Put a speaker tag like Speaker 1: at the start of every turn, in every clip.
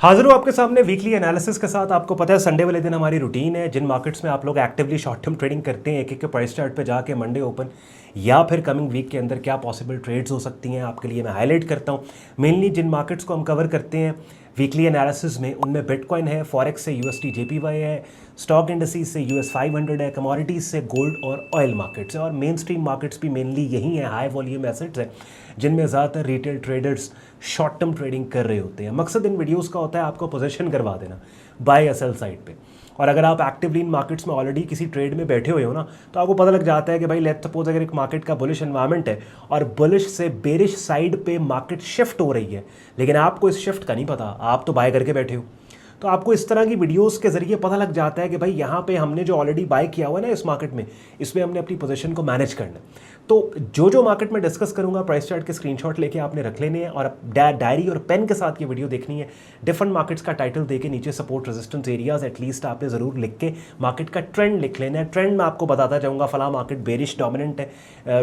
Speaker 1: हाजिर हूँ आपके सामने वीकली एनालिसिस के साथ। आपको पता है संडे वाले दिन हमारी रूटीन है, जिन मार्केट्स में आप लोग एक्टिवली शॉर्ट टर्म ट्रेडिंग करते हैं, एक एक के प्राइस चार्ट पे जाके मंडे ओपन या फिर कमिंग वीक के अंदर क्या पॉसिबल ट्रेड्स हो सकती हैं आपके लिए मैं हाईलाइट करता हूँ। मेनली जिन मार्केट्स को हम कवर करते हैं वीकली एनालिसिस में, उनमें बिटकॉइन है, फॉरेक्स से यूएसडी जेपीवाई है, स्टॉक इंडस्ट्रीज से यूएस 500 है, कमोडिटीज़ से गोल्ड और ऑयल मार्केट्स है, और मेन स्ट्रीम मार्केट्स भी मेनली यही हैं, हाई वॉल्यूम एसेट्स हैं जिनमें ज़्यादातर retail traders short term trading कर रहे होते हैं। मकसद इन वीडियोस का होता है आपको पोजीशन करवा देना बाय या सेल साइड पे। और अगर आप एक्टिवली इन मार्केट्स में ऑलरेडी किसी ट्रेड में बैठे हुए हो ना, तो आपको पता लग जाता है कि भाई लेट्स सपोज अगर एक मार्केट का बुलिश एनवायरनमेंट है और बुलिश से बेरिश साइड पे मार्केट शिफ्ट हो रही है, लेकिन आपको इस शिफ्ट का नहीं पता, आप तो बाय करके बैठे हो, तो आपको इस तरह की वीडियोस के जरिए पता लग जाता है कि भाई यहाँ पे हमने जो ऑलरेडी बाय किया हुआ है ना इस मार्केट में, इसमें हमने अपनी पोजीशन को मैनेज करना है। तो जो मार्केट में डिस्कस करूंगा, प्राइस चार्ट के स्क्रीनशॉट लेके आपने रख लेने हैं और डायरी और पेन के साथ ये वीडियो देखनी है। डिफरेंट मार्केट्स का टाइटल देके नीचे सपोर्ट रेजिस्टेंस एरियाज एटलीस्ट आपने ज़रूर लिख के मार्केट का ट्रेंड लिख लेना है। ट्रेंड मैं आपको बताता जाऊँगा, फला मार्केट बेरिश डोमिनेंट है,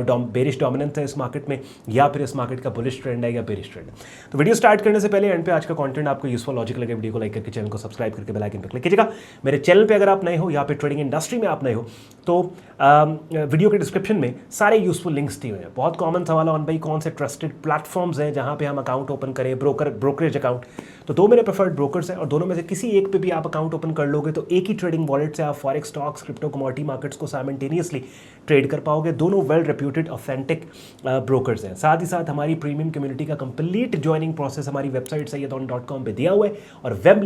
Speaker 1: बेरिश डोमिनेंट है इस मार्केट में, या फिर इस मार्केट का बुलिश ट्रेंड है या बेरिश ट्रेंड है। तो वीडियो स्टार्ट करने से पहले एंड पे आज का कंटेंट आपको यूजफुल लॉजिक लगे, वीडियो को लाइक करके चैनल को सब्सक्राइब करके बेल आइकन पर क्लिक कीजिएगा। मेरे चैनल पे अगर आप नए हो या फिर ट्रेडिंग इंडस्ट्री में आप नए हो तो वीडियो के डिस्क्रिप्शन में सारे यूजफुल लिंक्स दिए हुए हैं। बहुत कॉमन सवाल है भाई कौन से ट्रस्टेड प्लेटफॉर्म्स हैं जहां पे हम अकाउंट ओपन करें, ब्रोकरेज अकाउंट। तो दो मेरे प्रेफर्ड ब्रोकर्स हैं और दोनों में से किसी एक पे भी आप अकाउंट ओपन कर लोगे तो एक ही ट्रेडिंग वॉलेट से आप forex, stocks, crypto, commodity markets को साइमल्टेनियसली ट्रेड कर पाओगे। दोनों वेल रेप्यूटेड ऑथेंटिक ब्रोकर्स हैं। साथ ही साथ हमारी प्रीमियम कम्युनिटी का कंप्लीट ज्वाइनिंग प्रोसेस हमारी वेबसाइट sayyadon.com पे दिया हुआ है और वेब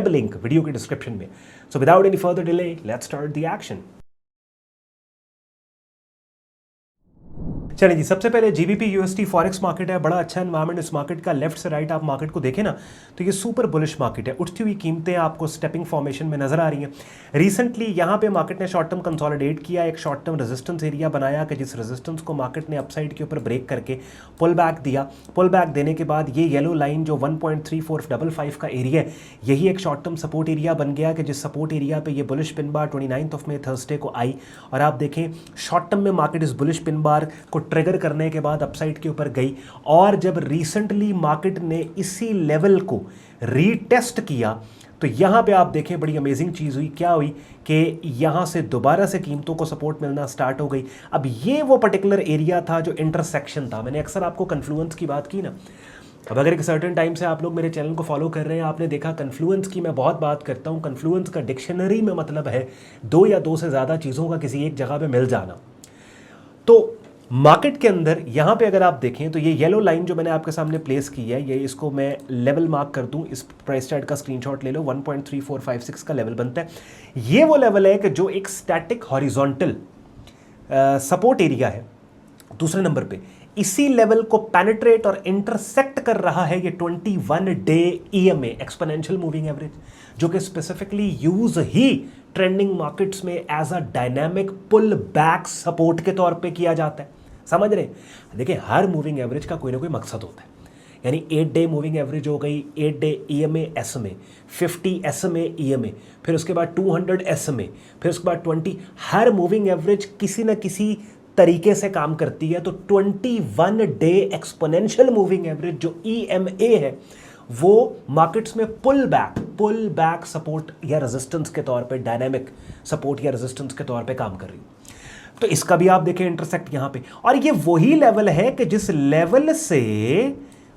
Speaker 1: लिंक वीडियो के डिस्क्रिप्शन में। So without any further delay let's start the action. चलिए जी, सबसे पहले जीबीपी यूएसटी फॉरेक्स मार्केट है। बड़ा अच्छा एनवायरनमेंट इस मार्केट का। लेफ्ट से राइट आप मार्केट को देखें ना तो ये सुपर बुलिश मार्केट है। उठती हुई कीमतें आपको स्टेपिंग फॉर्मेशन में नजर आ रही हैं। रिसेंटली यहाँ पे मार्केट ने शॉर्ट टर्म कंसोलिडेट किया, एक शॉर्ट टर्म रेजिस्टेंस एरिया बनाया कि जिस रेजिस्टेंस को मार्केट ने अपसाइड के ऊपर ब्रेक करके पुल बैक दिया। पुल बैक देने के बाद ये येलो लाइन जो 1.3455 का एरिया है, यही एक शॉर्ट टर्म सपोर्ट एरिया बन गया कि जिस सपोर्ट एरिया पे ये बुलिश पिन बार 29 मई थर्सडे को आई। और आप देखें शॉर्ट टर्म में मार्केट इस बुलिश पिन बार को ट्रिगर करने के बाद अपसाइड के ऊपर गई, और जब रिसेंटली मार्केट ने इसी लेवल को रीटेस्ट किया तो यहां पे आप देखें बड़ी अमेजिंग चीज हुई। क्या हुई कि यहां से दोबारा से कीमतों को सपोर्ट मिलना स्टार्ट हो गई। अब ये वो पर्टिकुलर एरिया था जो इंटरसेक्शन था। मैंने अक्सर आपको कन्फ्लुएंस की बात की ना। अब अगर एक सर्टेन टाइम से आप लोग मेरे चैनल को फॉलो कर रहे हैं, आपने देखा कन्फ्लुएंस की मैं बहुत बात करता हूं। कन्फ्लुएंस का डिक्शनरी में मतलब है दो या दो से ज्यादा चीजों का किसी एक जगह पे मिल जाना। तो मार्केट के अंदर यहां पे अगर आप देखें तो ये येलो लाइन जो मैंने आपके सामने प्लेस की है, ये इसको मैं लेवल मार्क कर दूं, इस प्राइस चार्ट का स्क्रीनशॉट ले लो, 1.3456 का लेवल बनता है। ये वो लेवल है कि जो एक स्टैटिक हॉरिजॉन्टल सपोर्ट एरिया है। दूसरे नंबर पे इसी लेवल को पेनिट्रेट और इंटरसेक्ट कर रहा है ये 21 day EMA exponential moving average, जो कि स्पेसिफिकली यूज ही ट्रेंडिंग मार्केट्स में as a dynamic pull back support के तौर पे किया जाता है। समझ रहे? देखिए हर मूविंग एवरेज का कोई ना कोई मकसद होता है। यानी 8 डे मूविंग एवरेज हो गई, 8 day EMA SMA, 50 SMA EMA, फिर उसके बाद 200 एसएमए, फिर उसके बाद 20। हर मूविंग एवरेज किसी न किसी तरीके से काम करती है। तो 21 डे एक्सपोनेंशियल मूविंग एवरेज जो ईएमए है वो मार्केट्स में पुल बैक सपोर्ट या रेजिस्टेंस के तौर पे, डायनामिक सपोर्ट या रेजिस्टेंस के तौर पे काम कर रही है। तो इसका भी आप देखें इंटरसेक्ट यहां पे, और ये वही लेवल है कि जिस लेवल से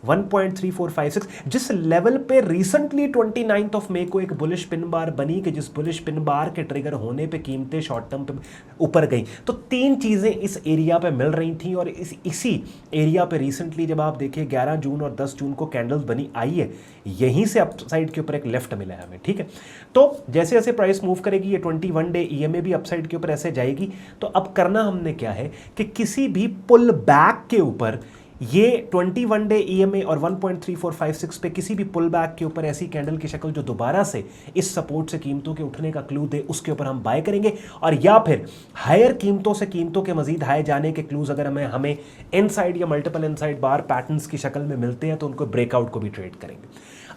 Speaker 1: 1.3456 जिस लेवल पे रिसेंटली 29 मई को एक बुलिश पिन बार बनी कि जिस बुलिश पिन बार के ट्रिगर होने पे कीमतें शॉर्ट टर्म पे ऊपर गई। तो तीन चीजें इस एरिया पे मिल रही थी, और इसी एरिया पे रिसेंटली जब आप देखें 11 जून और 10 जून को कैंडल्स बनी आई है, यहीं से अपसाइड के ऊपर एक लेफ्ट मिला है हमें। ठीक है, तो जैसे जैसे प्राइस मूव करेगी ये 21 डे ईएमए भी अपसाइड के ऊपर ऐसे जाएगी। तो अब करना हमने क्या है कि किसी भी पुल बैक के ऊपर ये 21 डे ईएमए और 1.3456 पे किसी भी पुल बैक के ऊपर ऐसी कैंडल की शक्ल जो दोबारा से इस सपोर्ट से कीमतों के उठने का क्लू दे, उसके ऊपर हम बाय करेंगे। और या फिर हायर कीमतों से कीमतों के मजीद हाई जाने के क्लूज अगर हमें इनसाइड या मल्टीपल इनसाइड बार पैटर्न्स की शक्ल में मिलते हैं तो उनको ब्रेकआउट को भी ट्रेड करेंगे।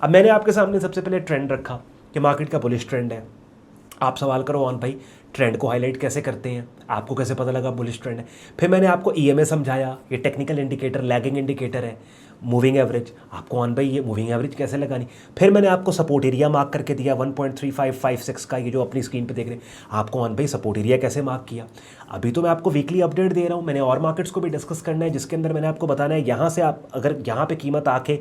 Speaker 1: अब मैंने आपके सामने सबसे पहले ट्रेंड रखा कि मार्केट का बुलिश ट्रेंड है। आप सवाल करो ऑन भाई ट्रेंड को हाईलाइट कैसे करते हैं, आपको कैसे पता लगा बुलिश ट्रेंड है। फिर मैंने आपको ईएमए समझाया, ये टेक्निकल इंडिकेटर, लैगिंग इंडिकेटर है, मूविंग एवरेज, आपको ऑन भाई ये मूविंग एवरेज कैसे लगानी। फिर मैंने आपको सपोर्ट एरिया मार्क करके दिया 1.3556 का, ये जो अपनी स्क्रीन पे देख रहे हैं, आपको ऑन भाई सपोर्ट एरिया कैसे मार्क किया। अभी तो मैं आपको वीकली अपडेट दे रहा हूँ, मैंने और मार्केट्स को भी डिस्कस करना है, जिसके अंदर मैंने आपको बताना है यहाँ से आप अगर यहाँ पे कीमत आके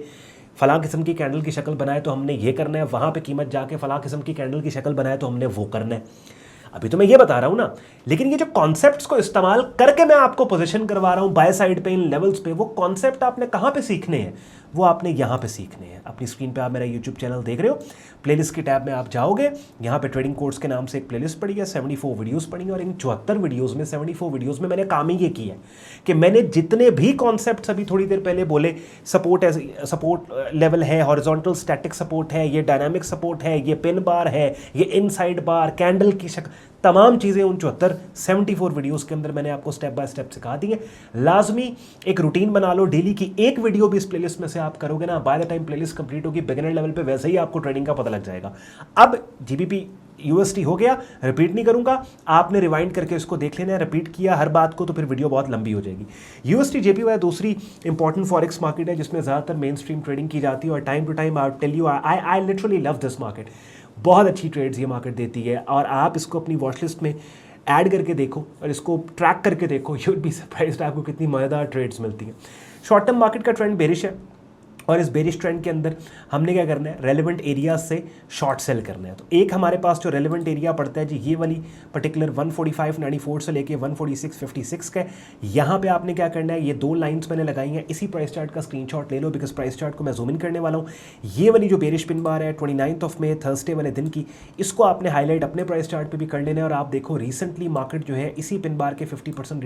Speaker 1: फलां किस्म की कैंडल की शक्ल बनाए तो हमने ये करना है, वहाँ पे कीमत जाके फलां किस्म की कैंडल की शक्ल बनाए तो हमने वो करना है। अभी तो मैं ये बता रहा हूँ ना, लेकिन ये जो कॉन्सेप्ट्स को इस्तेमाल करके मैं आपको पोजीशन करवा रहा हूँ बाय साइड पे, इन लेवल्स पे, वो कॉन्सेप्ट आपने कहाँ पे सीखने हैं, वो आपने यहाँ पे सीखने हैं। अपनी स्क्रीन पे आप मेरा यूट्यूब चैनल देख रहे हो, प्लेलिस्ट की टैब में आप जाओगे, यहाँ पे ट्रेडिंग कोर्स के नाम से एक प्लेलिस्ट पड़ी है, 74 वीडियोस पड़ी हैं, और इन 74 वीडियोस में 74 वीडियोस में मैंने काम ही ये किया है कि मैंने जितने भी कॉन्सेप्ट्स अभी थोड़ी देर पहले बोले, सपोर्ट लेवल है, हॉरिजॉन्टल स्टैटिक सपोर्ट है, ये डायनामिक सपोर्ट है, ये पिन बार है, ये इनसाइड बार, कैंडल की शक्ल, तमाम चीज़ें उन 74 वीडियोस के अंदर मैंने आपको स्टेप बाय स्टेप सिखा दी है। लाजमी एक रूटीन बना लो, डेली की एक वीडियो भी इस प्लेलिस्ट में से आप करोगे ना, by the time playlist complete होगी बिगिनर लेवल पे, वैसे ही आपको ट्रेडिंग का पता लग जाएगा। अब जीबीपी यूएसटी हो गया, रिपीट नहीं करूंगा, आपने रिवाइंड करके इसको देख लेना है। रिपीट किया हर बात को तो फिर वीडियो बहुत लंबी हो जाएगी। यूएसटी जेपीवाई दूसरी इंपॉर्टेंट फॉरेक्स मार्केट है जिसमें ज़्यादातर मेन स्ट्रीम ट्रेडिंग की जाती है, और time to time I tell you I literally love this market. बहुत अच्छी ट्रेड्स ये मार्केट देती है, और आप इसको अपनी वॉच लिस्ट में ऐड करके देखो और इसको ट्रैक करके देखो, यू विल बी सरप्राइज्ड आपको कितनी मज़ेदार ट्रेड्स मिलती हैं। शॉर्ट टर्म मार्केट का ट्रेंड बेरिश है, और इस बेरिश ट्रेंड के अंदर हमने क्या करना है, रेलेवेंट एरिया से शॉर्ट सेल करना है। तो एक हमारे पास जो रेलेवेंट एरिया पड़ता है जी, ये वाली पर्टिकुलर 145.94 से लेके 146.56 का है। यहाँ पे आपने क्या करना है, ये दो लाइंस मैंने लगाई हैं, इसी प्राइस चार्ट का स्क्रीनशॉट ले लो, बिकॉज प्राइस चार्ट को मैं जूम इन करने वाला हूँ। ये वाली जो बेरिश पिन बार है 29 मई थर्सडे वाले दिन की, इसको आपने हाईलाइट अपने प्राइस चार्ट पर भी कर लेना है। और आप देखो रिसेंटली मार्केट जो है इसी पिन बार के 50%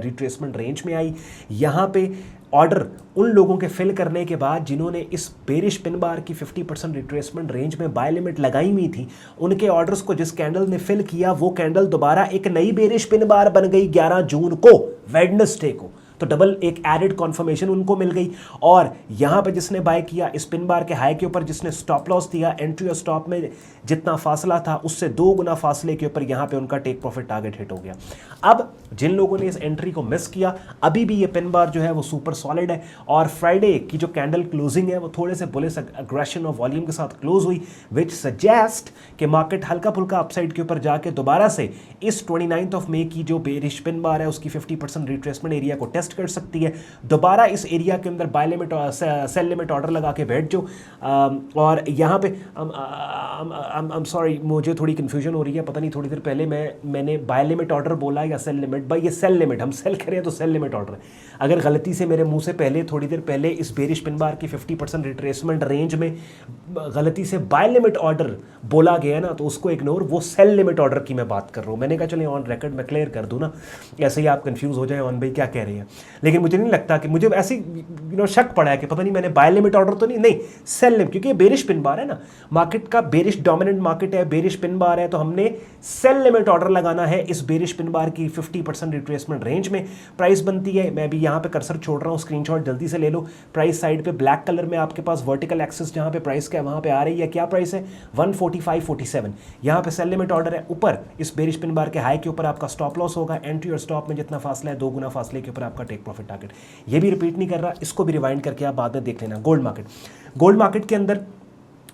Speaker 1: रिट्रेसमेंट रेंज में आई। यहाँ पे ऑर्डर उन लोगों के फिल करने के बाद जिन्होंने इस बेरिश पिन बार की 50% रिट्रेसमेंट रेंज में बाय लिमिट लगाई हुई थी, उनके ऑर्डर्स को जिस कैंडल ने फिल किया, वो कैंडल दोबारा एक नई बेरिश पिन बार बन गई 11 जून को, वेडनेसडे को। तो डबल एक एडेड कॉन्फर्मेशन उनको मिल गई। और यहाँ पे जिसने बाय किया इस पिन बार के हाई के ऊपर, जिसने स्टॉप लॉस दिया, एंट्री और स्टॉप में जितना फासला था उससे 2 गुना फासले के ऊपर यहाँ पे उनका टेक प्रॉफिट टारगेट हिट हो गया। अब जिन लोगों ने इस एंट्री को मिस किया, अभी भी ये पिन बार जो है वो सुपर सॉलिड है, और फ्राइडे की जो कैंडल क्लोजिंग है वो थोड़े से बुलिश एग्रेशन और वॉल्यूम के साथ क्लोज हुई, विच सजेस्ट कि मार्केट हल्का फुल्का अपसाइड के ऊपर जाके दोबारा से इस 29 मई की जो बेरिश पिन बार है उसकी 50% रिट्रेसमेंट एरिया को टेस्ट कर सकती है। दोबारा इस एरिया के अंदर बाय लिमिट और सेल लिमिट ऑर्डर लगा के बैठ जाओ। और यहाँ पे I'm सॉरी, मुझे थोड़ी कन्फ्यूजन हो रही है, पता नहीं थोड़ी देर पहले मैंने बाय लिमिट ऑर्डर बोला या सेल लिमिट। भाई ये सेल लिमिट, हम सेल करें तो सेल लिमिट ऑर्डर है। अगर गलती से मेरे मुंह से पहले थोड़ी देर पहले इस बेरिश पिन बार की 50% रिट्रेसमेंट रेंज में गलती से बाय लिमिट ऑर्डर बोला गया ना, तो उसको इग्नोर, वो सेल लिमिट ऑर्डर की मैं बात कर रहा हूँ। मैंने कहा चले ऑन रिकॉर्ड मैं क्लियर कर दूँ ना, ऐसे ही आप कंफ्यूज हो जाए ऑन भाई क्या कह रहे हैं। लेकिन मुझे नहीं लगता कि मुझे ऐसी शक पड़ा है कि पता नहीं मैंने बाय लिमिट ऑर्डर तो नहीं सेल लिमिट, क्योंकि ये बेरिश पिन बार है ना, मार्केट का बेरिश डोमिनेंट मार्केट है, बेरिश पिन बार है, तो हमने सेल लिमिट ऑर्डर लगाना है इस बेरिश पिन बार की 50% रिट्रेसमेंट रेंज में। प्राइस बनती है, मैं भी यहाँ पे कर्सर छोड़ रहा हूँ, स्क्रीनशॉट जल्दी से ले लो। प्राइस साइड पे ब्लैक कलर में आपके पास वर्टिकल एक्सिस जहाँ पे प्राइस का वहाँ पे आ रही है, क्या प्राइस है 145.47। यहाँ पे सेल लिमिट ऑर्डर है, ऊपर इस बेरिश पिन बार के हाई के ऊपर आपका स्टॉप लॉस होगा, एंट्री और स्टॉप में जितना फासला है 2 गुना फासले के ऊपर आपका टेक प्रॉफिट टारगेट। ये भी रिपीट नहीं कर रहा, इसको भी रिवाइंड करके आप बाद में देख लेना। गोल्ड मार्केट के अंदर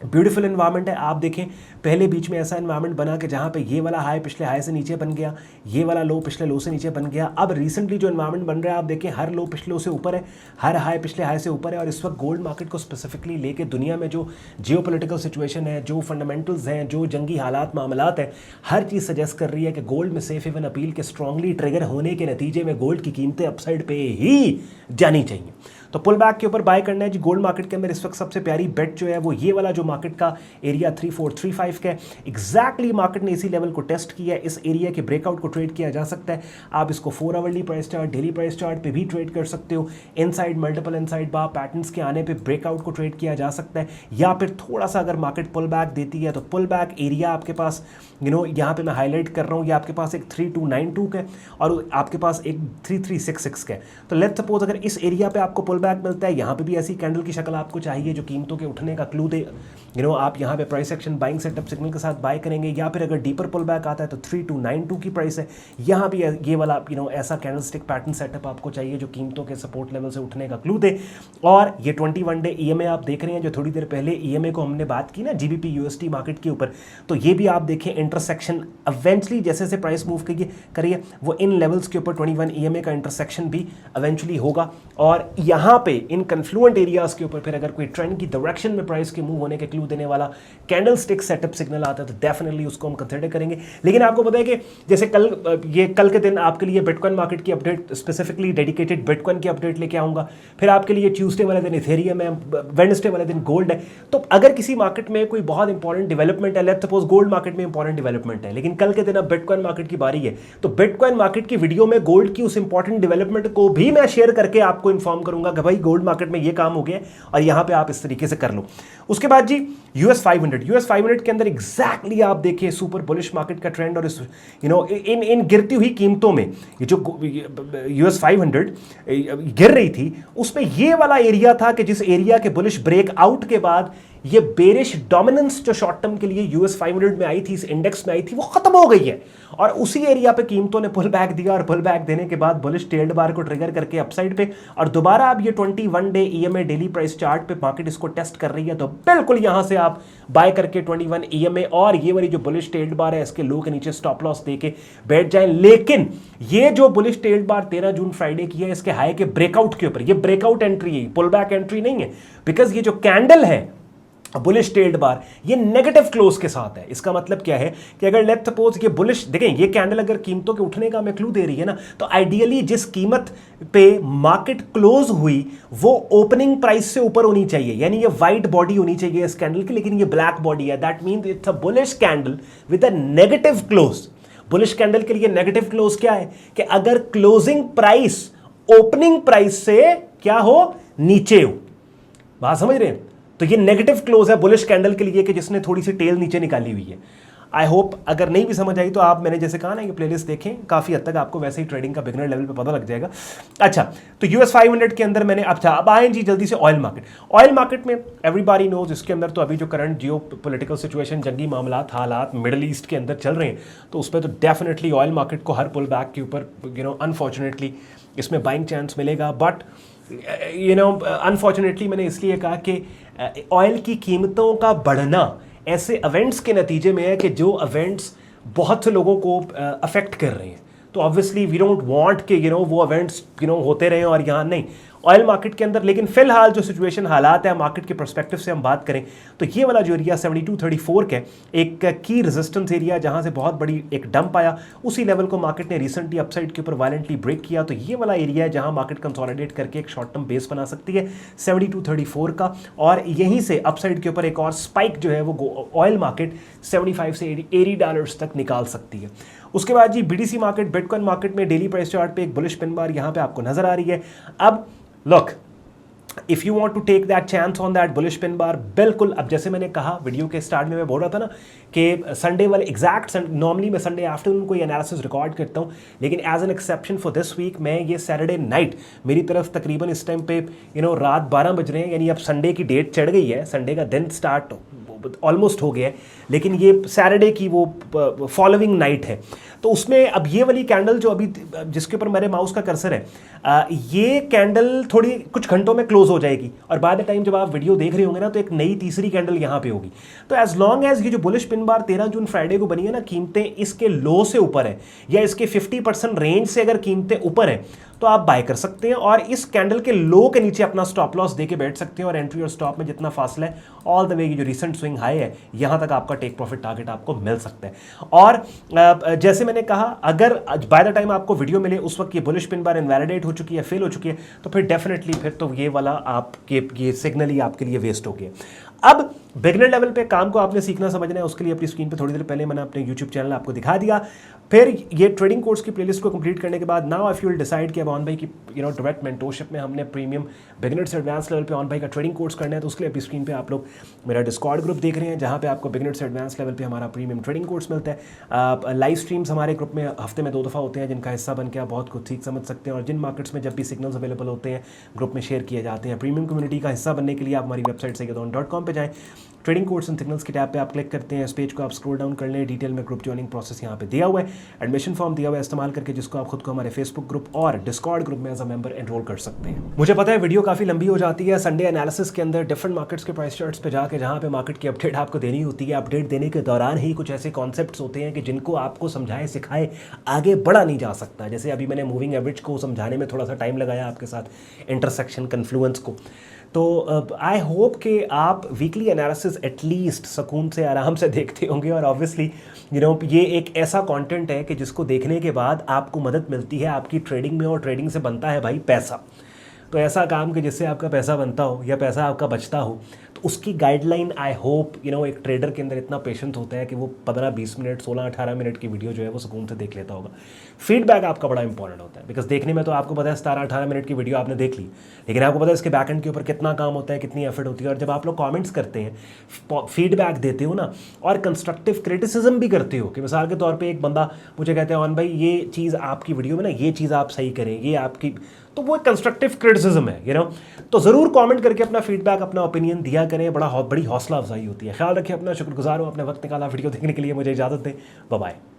Speaker 1: ब्यूटीफुल एनवायरनमेंट है। आप देखें पहले बीच में ऐसा एनवायरनमेंट बना कि जहाँ पे ये वाला हाई पिछले हाई से नीचे बन गया, ये वाला लो पिछले लो से नीचे बन गया। अब रिसेंटली जो एनवायरनमेंट बन रहा है, आप देखें हर लो पिछले लो से ऊपर है, हर हाई पिछले हाई से ऊपर है। और इस वक्त गोल्ड मार्केट को स्पेसिफिकली लेके दुनिया में जो जियोपॉलिटिकल सिचुएशन है, जो फंडामेंटल्स हैं, जो जंगी हालात मामलात हैं, हर चीज़ सजेस्ट कर रही है कि गोल्ड में सेफ हेवन अपील के स्ट्रांगली ट्रिगर होने के नतीजे में गोल्ड की कीमतें अपसाइड पे ही जानी चाहिए। तो पुल बैक के ऊपर बाय करना है जी। गोल्ड मार्केट के अंदर इस वक्त सबसे प्यारी बेट जो है वो ये वाला जो मार्केट का एरिया 3435 का है, एग्जैक्टली मार्केट ने इसी लेवल को टेस्ट किया है। इस एरिया के ब्रेकआउट को ट्रेड किया जा सकता है। आप इसको 4 hourly price chart, daily price chart पे भी ट्रेड कर सकते हो। इनसाइड मल्टीपल इनसाइड बार पैटर्न्स के आने पे ब्रेकआउट को ट्रेड किया जा सकता है, या फिर थोड़ा सा अगर मार्केट पुल बैक देती है तो पुल बैक एरिया आपके पास यहाँ पे मैं हाईलाइट कर रहा हूँ, ये आपके पास एक 3292 का है और आपके पास एक 3366 का है। तो लेट्स सपोज अगर इस एरिया पे आपको पुल पुल बैक मिलता है, यहाँ पे भी ऐसी कैंडल की शक्ल आपको चाहिए जो कीमतों के उठने का क्लू दे। आप यहाँ पे price action buying setup signal के साथ बाय करेंगे, या फिर अगर डीपर पुल बैक आता है तो 3292 की प्राइस है, यहाँ भी ये वाला ऐसा कैंडल स्टिक पैटर्न सेटअप आपको चाहिए जो कीमतों के सपोर्ट लेवल से उठने का क्लू दे। और ये 21 डे EMA आप देख रहे हैं, जो थोड़ी देर पहले EMA को हमने बात की ना GBP USD मार्केट के ऊपर, तो ये भी आप देखें इंटरसेक्शन इवेंचुअली जैसे जैसे प्राइस मूव करिए वो इन लेवल्स के ऊपर 21 EMA का इंटरसेक्शन भी इवेंचुअली होगा। और यहाँ पे इन कन्फ्लुएंट एरियाज के ऊपर फिर अगर कोई ट्रेंड की डायरेक्शन में प्राइस के मूव होने के क्लू देने वाला कैंडल स्टिक सेटअप सिग्नल आता है तो डेफिनेटली उसको हम कंसिडर करेंगे। लेकिन आपको पता है कि जैसे कल के दिन आपके लिए बिटकॉइन मार्केट की अपडेट, स्पेसिफिकली डेडिकेटेड बिटकॉइन की अपडेट लेके आऊंगा, फिर आपके लिए ट्यूसडे वाले दिन इथेरियम है, वेडनेसडे वाले दिन गोल्ड है। तो अगर किसी मार्केट में कोई बहुत इंपॉर्टेंट डेवलपमेंट है, लेट्स सपोज गोल्ड मार्केट में इंपॉर्टेंट डेवलपमेंट है, लेकिन कल के दिन अब बिटकॉइन मार्केट की बारी है, तो बिटकॉइन मार्केट की वीडियो में गोल्ड की उस इंपॉर्टेंट डेवलपमेंट को भी मैं शेयर करके आपको इन्फॉर्म करूंगा कि भाई गोल्ड मार्केट में ये काम हो गया और यहां पे आप इस तरीके से कर लो। उसके बाद जी US 500 के अंदर एग्जैक्टली आप देखिए सुपर बुलिश मार्केट का ट्रेंड, और इस इन गिरती हुई कीमतों में ये जो US 500 गिर रही थी उसमें ये वाला एरिया था कि जिस एरिया के बुलिश ब्रेकआउट के बाद ये बेरिश डोमिनेंस जो शॉर्ट टर्म के लिए US 500 में आई थी, इस इंडेक्स में आई थी, वो खत्म हो गई है और उसी एरिया पे कीमतों ने पुल बैक दिया और पुल बैक देने के बाद बुलिश टेल्ड बार को ट्रिगर करके अपसाइड पे और दोबारा अब ये 21 day EMA daily price chart पे मार्केट इसको टेस्ट कर रही है। तो बिल्कुल यहां से आप बाय करके 21 EMA और ये वाली जो बुलिश टेल्ड बार है इसके लो के नीचे स्टॉप लॉस देके बैठ जाएं। लेकिन ये जो बुलिश टेल्ड बार 13 जून फ्राइडे की है, इसके हाई के ब्रेकआउट के ऊपर, ये ब्रेकआउट एंट्री है, पुल बैक एंट्री नहीं है, बिकॉज ये जो कैंडल है बुलिश टेल्ड बार ये नेगेटिव क्लोज के साथ है। इसका मतलब क्या है कि अगर लेट्स सपोज ये बुलिश देखें, ये कैंडल अगर कीमतों के उठने का हमें क्लू दे रही है ना, तो आइडियली जिस कीमत पे मार्केट क्लोज हुई वो ओपनिंग प्राइस से ऊपर होनी चाहिए, यानी ये व्हाइट बॉडी होनी चाहिए इस कैंडल की, लेकिन ये ब्लैक बॉडी है। That means it's a bullish candle with a negative close. Bullish candle के लिए नेगेटिव क्लोज क्या है कि अगर क्लोजिंग प्राइस ओपनिंग प्राइस से क्या हो, नीचे हो। बात समझ रहे हैं? तो ये नेगेटिव क्लोज है बुलिश कैंडल के लिए कि जिसने थोड़ी सी टेल नीचे निकाली हुई है। आई होप अगर नहीं भी समझ आई तो आप, मैंने जैसे कहा ना, ये प्लेलिस्ट देखें, काफ़ी हद तक आपको वैसे ही ट्रेडिंग का बिगनर लेवल पे पता लग जाएगा। अच्छा, तो US 500 के अंदर मैंने अब आए जी जल्दी से ऑयल मार्केट। ऑयल मार्केट में एवरीबॉडी नोज, इसके अंदर तो अभी जो करंट जियो पोलिटिकल सिचुएशन, जंगी मामलात, हालात मिडल ईस्ट के अंदर चल रहे हैं, तो उस पर तो डेफिनेटली ऑयल मार्केट को हर पुल बैक के ऊपर अनफॉर्चुनेटली इसमें बाइंग चांस मिलेगा। बट अनफॉर्चुनेटली मैंने इसलिए कहा कि ऑयल की कीमतों का बढ़ना ऐसे इवेंट्स के नतीजे में है कि जो इवेंट्स बहुत से लोगों को अफेक्ट कर रहे हैं। तो ऑब्वियसली वी डोंट वांट कि वो इवेंट्स होते रहे और यहाँ नहीं ऑयल मार्केट के अंदर। लेकिन फिलहाल जो सिचुएशन हालात है मार्केट के पर्सपेक्टिव से हम बात करें तो ये वाला जो एरिया 7234 का एक की रेजिस्टेंस एरिया, जहां से बहुत बड़ी एक डंप आया, उसी लेवल को मार्केट ने रिसेंटली अपसाइड के ऊपर वायलेंटली ब्रेक किया। तो ये वाला एरिया है जहां मार्केट कंसोलिडेट करके एक शॉर्ट टर्म बेस बना सकती है 7234 का, और यहीं से अपसाइड के ऊपर एक और स्पाइक जो है वो ऑयल मार्केट 75 से $80 तक निकाल सकती है। उसके बाद जी BTC मार्केट, बिटकॉइन मार्केट में डेली प्राइस चार्ट पे एक बुलिश पिन बार यहाँ पे आपको नजर आ रही है। अब look, if you want to take that chance on that bullish pin bar, बिल्कुल, अब जैसे मैंने कहा वीडियो के स्टार्ट में मैं बोल रहा था ना कि संडे वाले एग्जैक्ट, नॉर्मली मैं संडे आफ्टरनून कोई एनालिसिस रिकॉर्ड करता हूँ, लेकिन as an exception for this week मैं ये सैटरडे नाइट, मेरी तरफ तकरीबन इस टाइम पे रात 12 बज रहे हैं, यानी अब संडे की डेट चढ़ गई है, संडे का दिन स्टार्ट ऑलमोस्ट हो गया है, लेकिन ये सैटरडे की वो फॉलोइंग नाइट है। तो उसमें अब ये वाली कैंडल जो अभी जिसके ऊपर मेरे माउस का कर्सर है, ये कैंडल थोड़ी कुछ घंटों में क्लोज हो जाएगी और बाय द टाइम जब आप वीडियो देख रहे होंगे ना तो एक नई तीसरी कैंडल यहाँ पे होगी। तो एज लॉन्ग एज ये जो बुलिश पिन बार 13 जून फ्राइडे को बनी है ना, कीमतें इसके लो से ऊपर है या इसके 50% रेंज से अगर कीमतें ऊपर है तो आप बाय कर सकते हैं और इस कैंडल के लो के नीचे अपना स्टॉप लॉस देके बैठ सकते हैं और एंट्री और स्टॉप में जितना फासला है ऑल द वे जो रिसेंट स्विंग हाई है यहां तक आपका टेक प्रॉफिट टारगेट आपको मिल सकता है। और जैसे मैंने कहा, अगर बाय द टाइम आपको वीडियो मिले उस वक्त ये बुलिश पिन बार इनवैलिडेट हो चुकी है, फेल हो चुकी है, तो फिर डेफिनेटली फिर तो ये वाला आपके ये सिग्नल ही आपके लिए वेस्ट हो गया। अब बिगनर लेवल पे काम को आपने सीखना समझना है, उसके लिए अपनी स्क्रीन पे थोड़ी देर पहले मैंने अपने यूट्यूब चैनल आपको दिखा दिया। फिर ये ट्रेडिंग कोर्स की प्लेलिस्ट को कंप्लीट करने के बाद now if you will decide कि अब ऑन भाई की डायरेक्ट मेंटोरशिप में हमने प्रीमियम बिगनर से एडवांस लेवल पे ऑन भाई का ट्रेडिंग कोर्स करना है, तो उसके लिए अपनी स्क्रीन पे आप लोग मेरा डिस्कॉर्ड ग्रुप ग्रुप देख रहे हैं जहाँ पे आपको बिगिनर से एडवांस लेवल पे हमारा प्रीमियम ट्रेडिंग कोर्स मिलता है। लाइव स्ट्रीम्स हमारे ग्रुप में हफ्ते में 2 दफ़ा होते हैं, जिनका हिस्सा बन के आप बहुत कुछ सीख समझ सकते हैं। और जिन मार्केट्स में जब भी सिग्नल्स अवेलेबल होते हैं ग्रुप में शेयर किए जाते हैं। प्रीमियम कम्युनिटी का हिस्सा बनने के लिए आप हमारी वेबसाइट सैयदोन.com पे जाएँ, ट्रेडिंग कोर्स एंड सिग्नल्स की टैब पे आप क्लिक करते हैं। इस पेज को आप स्क्रॉल डाउन कर लें, डिटेल में ग्रुप ज्वाइनिंग प्रोसेस यहाँ पे दिया हुआ है, एडमिशन फॉर्म दिया हुआ है इस्तेमाल करके, जिसको आप खुद को हमारे फेसबुक ग्रुप और डिस्कॉर्ड ग्रुप में एज अ मेंबर एनरोल कर सकते हैं। मुझे पता है वीडियो काफ़ी लंबी हो जाती है। संडे एनालिसिस के अंदर डिफरेंट मार्केट्स के प्राइस चार्ट्स पे जाके जहाँ पे मार्केट की अपडेट आपको देनी होती है, अपडेट देने के दौरान ही कुछ ऐसे कॉन्सेप्ट्स होते हैं कि जिनको आपको समझाए सिखाए आगे बढ़ा नहीं जा सकता। जैसे अभी मैंने मूविंग एवरेज को समझाने में थोड़ा सा टाइम लगाया आपके साथ, इंटरसेक्शन कन्फ्लुएंस को। तो आई होप कि आप वीकली एनालिसिस एटलीस्ट सुकून से आराम से देखते होंगे। और ऑब्वियसली ये एक ऐसा कंटेंट है कि जिसको देखने के बाद आपको मदद मिलती है आपकी ट्रेडिंग में, और ट्रेडिंग से बनता है भाई पैसा। तो ऐसा काम कि जिससे आपका पैसा बनता हो या पैसा आपका बचता हो, तो उसकी गाइडलाइन आई होप एक ट्रेडर के अंदर इतना पेशेंस होता है कि वो 15-20 मिनट 16-18 मिनट की वीडियो जो है वो सुकून से देख लेता होगा। फीडबैक आपका बड़ा इंपॉर्टेंट होता है, बिकॉज देखने में तो आपको पता है 17-18 मिनट की वीडियो आपने देख ली, लेकिन आपको पता है इसके बैक एंड के ऊपर कितना काम होता है, कितनी एफर्ट होती है। और जब आप लोग कॉमेंट्स करते हैं, फीडबैक देते हो ना, और कंस्ट्रक्टिव क्रिटिसिज्म भी करते हो, कि मिसाल के तौर पर एक बंदा मुझे कहते हैं भाई ये चीज़ आपकी वीडियो में ना, ये चीज़ आप सही करें, ये आपकी, तो वो कंस्ट्रक्टिव क्रिटिसिज्म है तो ज़रूर कमेंट करके अपना फीडबैक, अपना ओपिनियन दिया करें। बड़ी हौसला अफजाई होती है। ख्याल रखिए अपना, शुक्रगुजार हूँ अपने वक्त निकाला वीडियो देखने के लिए। मुझे इजाज़त दें, बाय बाय।